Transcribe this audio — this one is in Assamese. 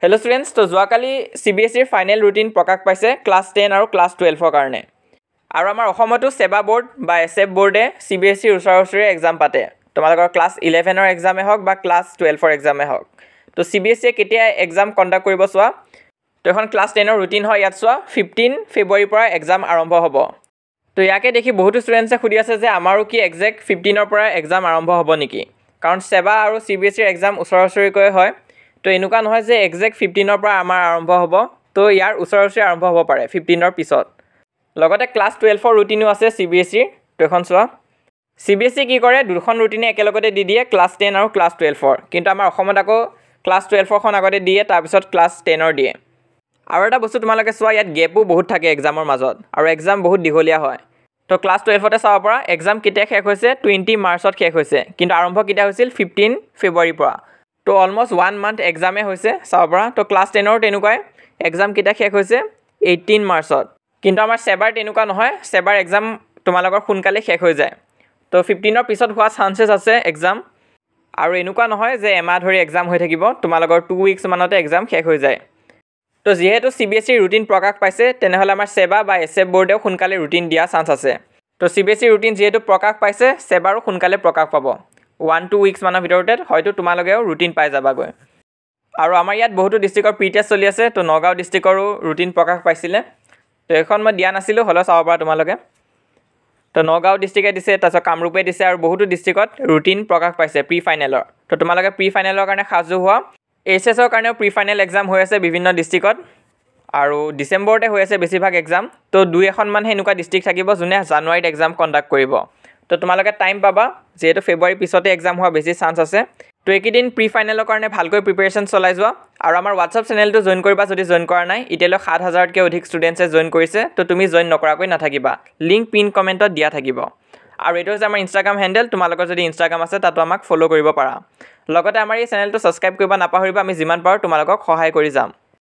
हेलो स्टूडेंट्स तो जोवाकाली सीबीएसईर फाइनल रुटीन प्रकाश पाइছে क्लास 10 और क्लास 12 कारण और आमार अসমतो सेवा बोर्ड बा एसएफ बोर्डे सीबीएसईर उचरे एग्जाम पाते तुम्हारा क्लास 11 एग्जामे हक बा क्लास 12 एग्जामे हक तो सीबीएसईए केতিয়া एग्जाम कन्डाक्ट करिब चोवा तो एखन क्लास 10 रुटीन है यात चोवा 15 फेब्रुवारी पर एग्जाम आरम्भ हब तो याके देखि बहुत स्टूडेंट्से खुदी आछे जे आमारो कि एक्जेक्ट 15 पर एग्जाम आरम्भ हब नेকি कारण सेवा और सीबीएसईर एग्जाम उचरे है तो एनुका নহয় যে एक्जेक्ट 15 पर आमार आरम्भ हब तो यार उचरे आरम्भ हब पारे 15 पिছত लगते क्लास 12 रुटीनो आछे सीबीएसईर तो एखन चोवा सीबीएसई की करे दुखन रुटीने एकेलगते दि दिए क्लास 10 और क्लास 12 किन्तु आमार अসমत आको क्लास 12 खन आगते दिए तार पिছত क्लास 10 दिए और एटा बस्तु तुमालोके चोवा यात गेपो बहुत थाके एग्जाমৰ মাজত और एग्जाम बहुत दीघलिया হয় तो क्लास 12 তে চাব পৰা एग्जाम केতিয়া শেষ হৈছে 20 मार्चत শেষ হৈছে किन्तु आरम्भ केতিয়া হৈছিল 15 फेब्रुवारी পৰা तो अलमोस्ट 1 मान्थ एग्जामे होइसे चाब পৰা तो क्लास 10 और तेनुकाय एग्जाम केटा शेष होइसे 18 मार्चत किन्तु आमार सेबार तेनुका নহয় सेबार एग्जाम तुमालोকৰ সোনকালে शेष হৈ যায় तो 15 पिছত হোৱা चान्सेस আছে एग्जाम और एनुका নহয় যে এমাহ ধৰি एग्जाम হৈ থাকিব तुमालोকৰ 2 উইকস মানতে एग्जाम शेष হৈ যায় तो जेहेतु सीबीएसई रुटीन प्रकाश पाइছে তেনেহলে আমাৰ सेवा বা एसएफ बोर्डेও সোনকালে रुटीन দিয়া चान्स আছে तो सीबीएसई रुटीन जेहेतु प्रकाश पाइছে सेबारो সোনকালে प्रकाश पाব 1-2 উইকস माনৰ ভিতৰতে হয়তো তোমালোকেও रुटीन পাই যাবাগৈ আৰু আমাৰ ইয়াত বহুতো ডিস্ট্ৰিক্টৰ প্ৰি টেষ্ট চলি আছে তো নগাঁও ডিস্ট্ৰিক্টৰো रुटीन প্ৰকাশ পাইছিলে তো এখন মই দিয়া নাছিলো হলো চাব পৰা তোমালোকে তো নগাঁও ডিস্ট্ৰিক্টে দিছে তাৰছত কামৰূপে দিছে আৰু বহুতো ডিস্ট্ৰিক্টত रुटीन প্ৰকাশ পাইছে প্ৰি ফাইনেলৰ তো তোমালোকে প্ৰি ফাইনেলৰ কাৰণে সাজু হোৱা एसएसৰ কাৰণে প্ৰি ফাইনেল एग्जाम হৈ আছে বিভিন্ন ডিস্ট্ৰিক্টত আৰু ডিসেম্বৰতে হৈ আছে বেছিভাগ एग्जाम তো দুই এখন মান হেনুকা ডিস্ট্ৰিক্ট থাকিব যোনে জানুৱাৰীত एग्जाम কন্ডাক্ট কৰিব तो তোমালোকে টাইম পাবা যেহেতু ফেব্ৰুৱাৰী পিছতে एग्जाम হোৱা বেছি চান্স আছে তো একেদিন প্ৰি ফাইনেলৰ কাৰণে ভালকৈ প্ৰিপাৰেচন চলাই যোৱা আৰু আমাৰ WhatsApp চেনেলটো জয়েন কৰিবা যদি জয়েন কৰা নাই ইতেলৈ 7000 কে অধিক ষ্টুডেন্টছে জয়েন কৰিছে তো তুমি জয়েন নকৰাকৈ নাথাকিবা লিংক পিন কমেন্টত দিয়া থাকিব আৰু এটো হৈছে আমাৰ ইনষ্টাগ্ৰাম হ্যান্ডেল তোমালোকৰ যদি ইনষ্টাগ্ৰাম আছে তাতো আমাক ফলো কৰিব পাৰা লগতে আমাৰ এই চেনেলটো সাবস্ক্ৰাইব কৰিবা নাপাহৰিবা আমি যিমান পাৰো তোমালোকক সহায় কৰি যাম